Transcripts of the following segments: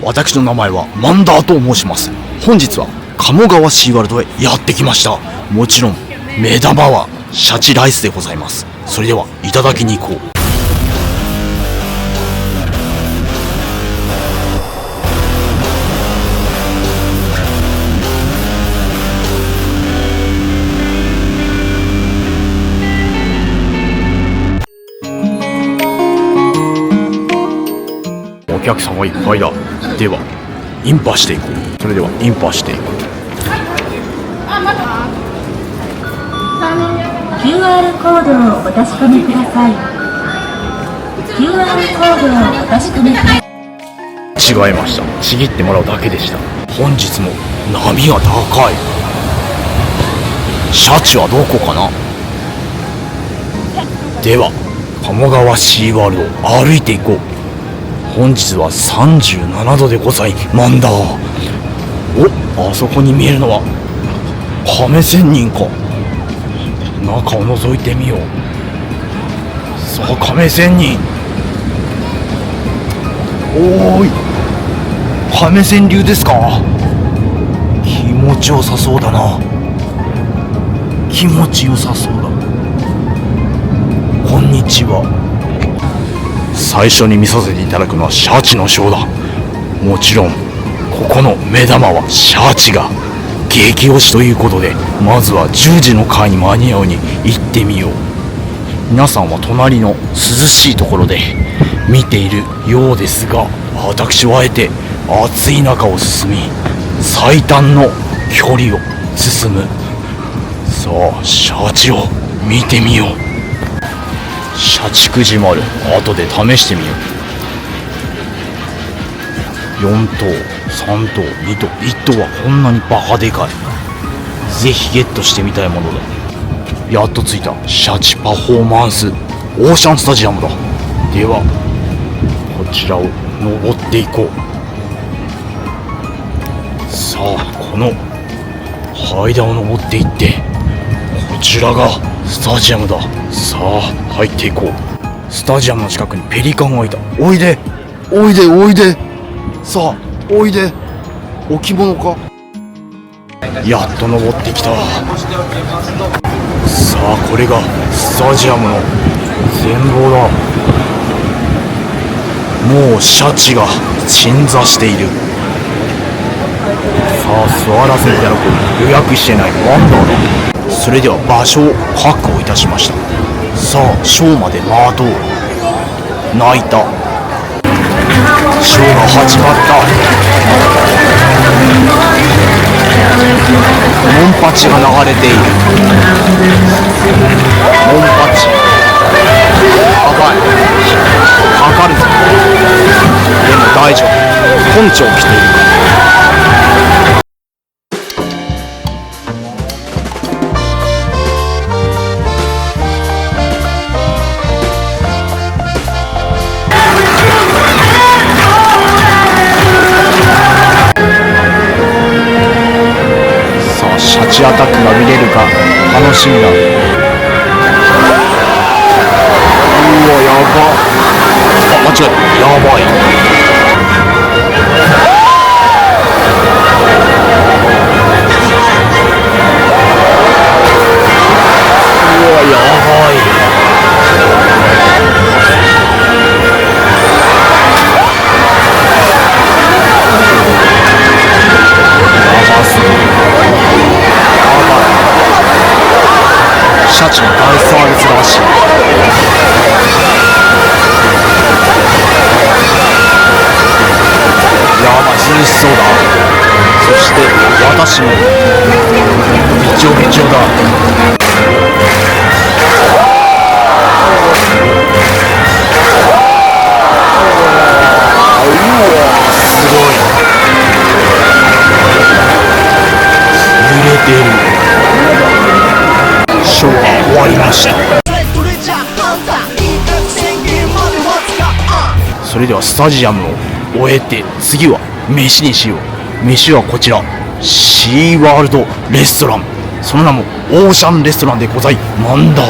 私の名前はマンダーと申します。本日は鴨川シーワールドへやってきました。もちろん目玉はシャチライスでございます。それではいただきに行こう。お客さんがいっぱいだ。ではインパしていこう。それではインパしていこう。 QR コードをお確かめください。 QR コードをお確かめください。違いました。ちぎってもらうだけでした。本日も波が高い。シャチはどこかな。では鴨川シーワールドを歩いていこう。本日は37度でございまんだ。お、あそこに見えるのは亀仙人か。中を覗いてみよう。さあ亀仙人、おーい、亀仙流ですか。気持ちよさそうだな。気持ちよさそうだ。こんにちは。最初に見させていただくのはシャチのショーだ。もちろんここの目玉はシャチが激推しということで、まずは10時の回に間に合うように行ってみよう。皆さんは隣の涼しいところで見ているようですが、私はあえて暑い中を進み、最短の距離を進む。さあシャチを見てみよう。シャチくじ丸、後で試してみよう。4頭、3頭、2頭、1頭はこんなにバカでかい。ぜひゲットしてみたいものだ。やっと着いたシャチパフォーマンスオーシャンスタジアムだ。ではこちらを登っていこう。さあこの階段を登っていって、こちらがスタジアムだ。さあ入っていこう。スタジアムの近くにペリカンがいた。おいでおいでおいで。さあおいで。置物か。やっと登ってきた。さあこれがスタジアムの全貌だ。もうシャチが鎮座している。さあ座らせていただこう。予約してないワンダーだ。それでは場所を確保いたしました。さあショーまで待とう。泣いた。ショーが始まった。モンパチが流れている。モンパチやばい、かかるぞ。でも大丈夫、ポンチョを着ているから。シャチアタックが見れるか楽しみだ。うわやば。あ、間違えた。やばい。うわやばい。やばすぎる。シャチの大サービスらしい。やばい、涼しそうだ。そして私もびちょびちょだ。うわすごい。揺れてる。ショーが終わりました。それではスタジアムを終えて、次は飯にしよう。飯はこちらシーワールドレストラン、その名もオーシャンレストランでございまんだ。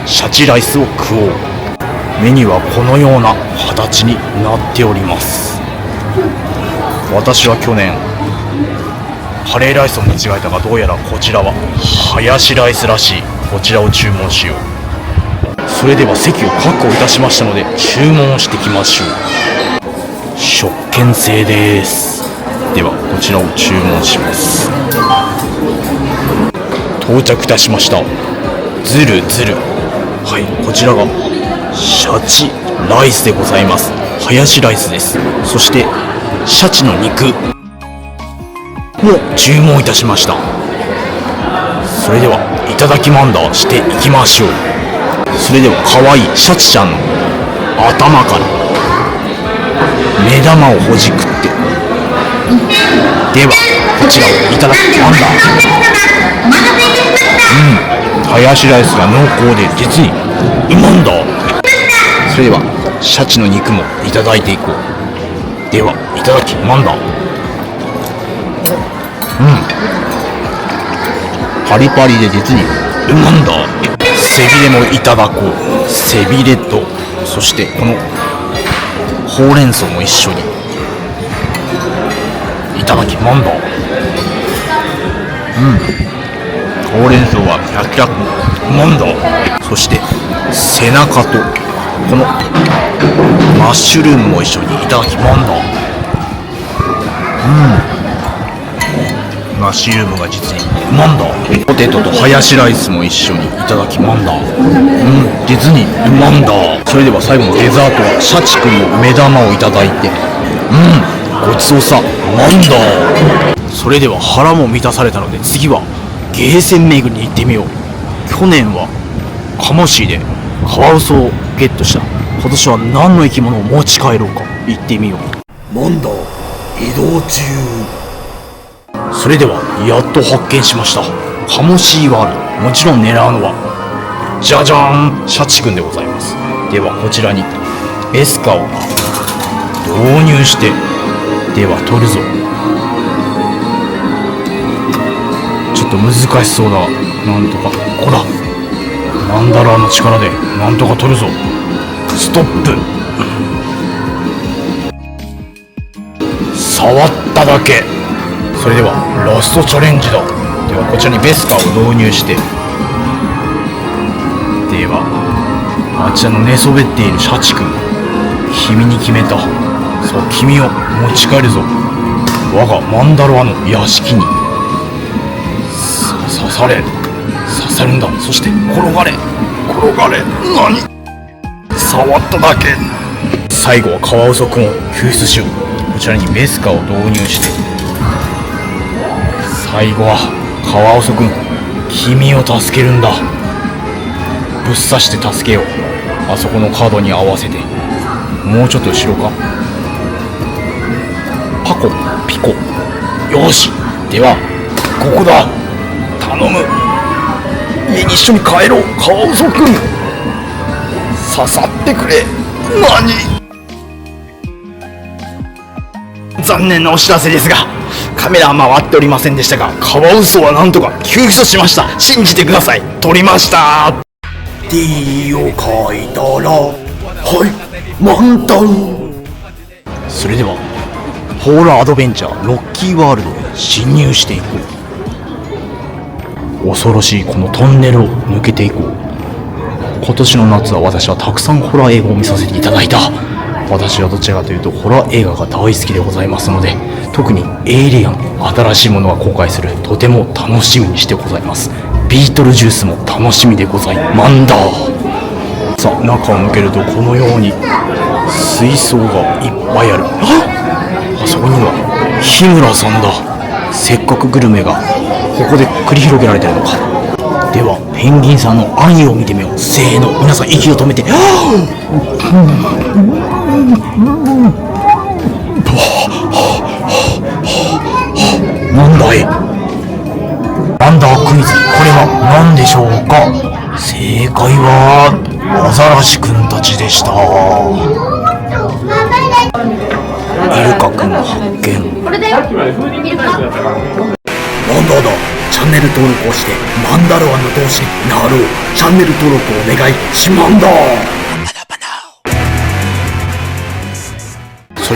シャチライスを食おう。メニューはこのような形になっております。私は去年カレーライスを間違えたが、どうやらこちらはハヤシライスらしい。こちらを注文しよう。それでは席を確保いたしましたので注文をしてきましょう。食券制です。ではこちらを注文します。到着いたしました。ズルズル。はい、こちらがシャチライスでございます。ハヤシライスです。そしてシャチの肉も注文いたしました。それではいただきマンダーしていきましょう。それでは可愛いシャチちゃんの頭から目玉をほじくって、ではこちらをいただきマンダー。ハヤシライスが濃厚で実にうまんだ。それではシャチの肉もいただいていこう。ではいただきマンダー。パリパリで実にうまんだ。背びれもいただこう。背びれと、そしてこのほうれん草も一緒にいただきマンダ。ほうれん草はキャキャマンダ。そして背中とこのマッシュルームも一緒にいただきマンダ。マッシュルームが実にうまんだ。ポテトとハヤシライスも一緒にいただきマンダ。実にうまんだ。それでは最後のデザートはシャチくんの目玉をいただいて、ごちそうさマンダ。それでは腹も満たされたので、次はゲーセン巡りに行ってみよう。去年はカモシーでカワウソをゲットした。今年は何の生き物を持ち帰ろうか。行ってみよう。マンダ移動中。それではやっと発見しました。カモシーワールド。もちろん狙うのはじゃじゃーん、シャチくんでございます。ではこちらにエスカを導入して、では取るぞ。ちょっと難しそうだ。なんとかここだ。マンダラーの力でなんとか取るぞ。ストップ。触っただけ。それではラストチャレンジだ。ではこちらにベスカーを導入して、ではあちらの寝そべっているシャチくん、君に決めた。そう、君を持ち帰るぞ。我がマンダロアの屋敷に刺され。刺さるんだ。そして転がれ転がれ。何、触っただけ。最後はカワウソくんを救出しよう。こちらにベスカーを導入して、最後はカワウソくん、君を助けるんだ。ぶっ刺して助けよう。あそこの角に合わせて、もうちょっと後ろか。パコピコ。よし、ではここだ。頼む、家に一緒に帰ろう。カワウソくん、刺さってくれ。何、残念なお知らせですが、カメラは回っておりませんでしたが、カワウソはなんとか救出しました。信じてください。撮りました。 D を書いたら、はい満タン。それではホーラーアドベンチャーロッキーワールドへ侵入していこう。恐ろしいこのトンネルを抜けていこう。今年の夏は私はたくさんホラー映画を見させていただいた。私はどちらかというとホラー映画が大好きでございますので、特にエイリアン、新しいものが公開する、とても楽しみにしてございます。ビートルジュースも楽しみでございマンダー。さあ、中を抜けるとこのように水槽がいっぱいある。あそこには日村さんだ。せっかくグルメがここで繰り広げられてるのか。ではペンギンさんの暗喩を見てみよう。せーの、皆さん息を止めて。なんだい、アンダークイズ、これは何でしょうか。正解はアザラシくんたちでした。イルカくんの発見。マンダーだ。チャンネル登録をしてマンダロアの同士になろう。チャンネル登録をお願いしマンダー。それ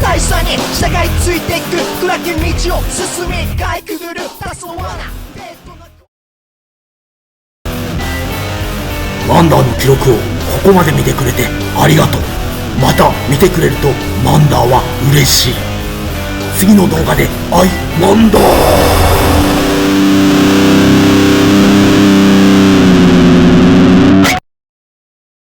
大佐に従いついていく暗き道を進みかいくぐる黄昏ワンダーの記録をここまで見てくれてありがとう。また見てくれるとワンダーは嬉しい。次の動画で会いワンダー。